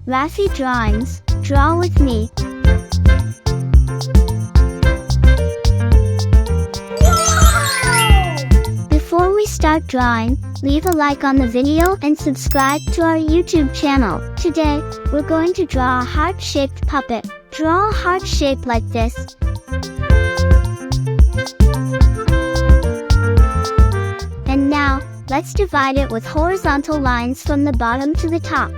Raffy Drawings, draw with me. Before we start drawing, leave a like on the video and subscribe to our YouTube channel. Today, we're going to draw a heart-shaped puppet. Draw a heart shape like this. And now, let's divide it with horizontal lines from the bottom to the top.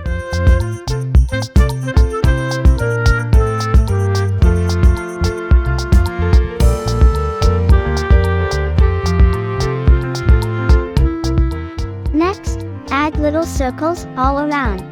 Next, add little circles all around.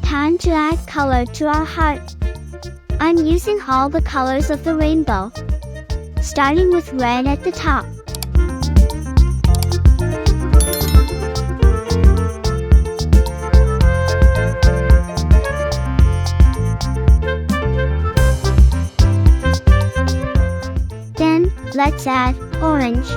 Time to add color to our heart. I'm using all the colors of the rainbow, starting with red at the top. Then, let's add orange.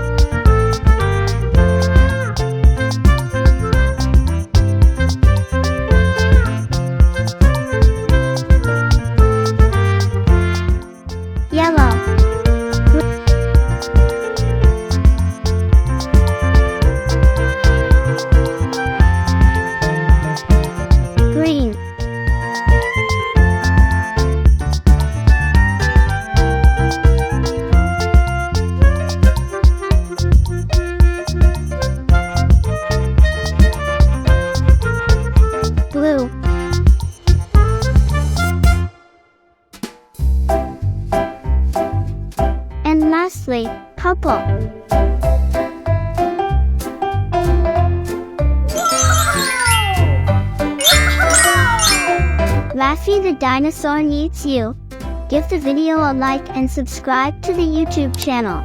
Yellow, green, blue, and lastly, purple. Raffy the dinosaur needs you. Give the video a like and subscribe to the YouTube channel.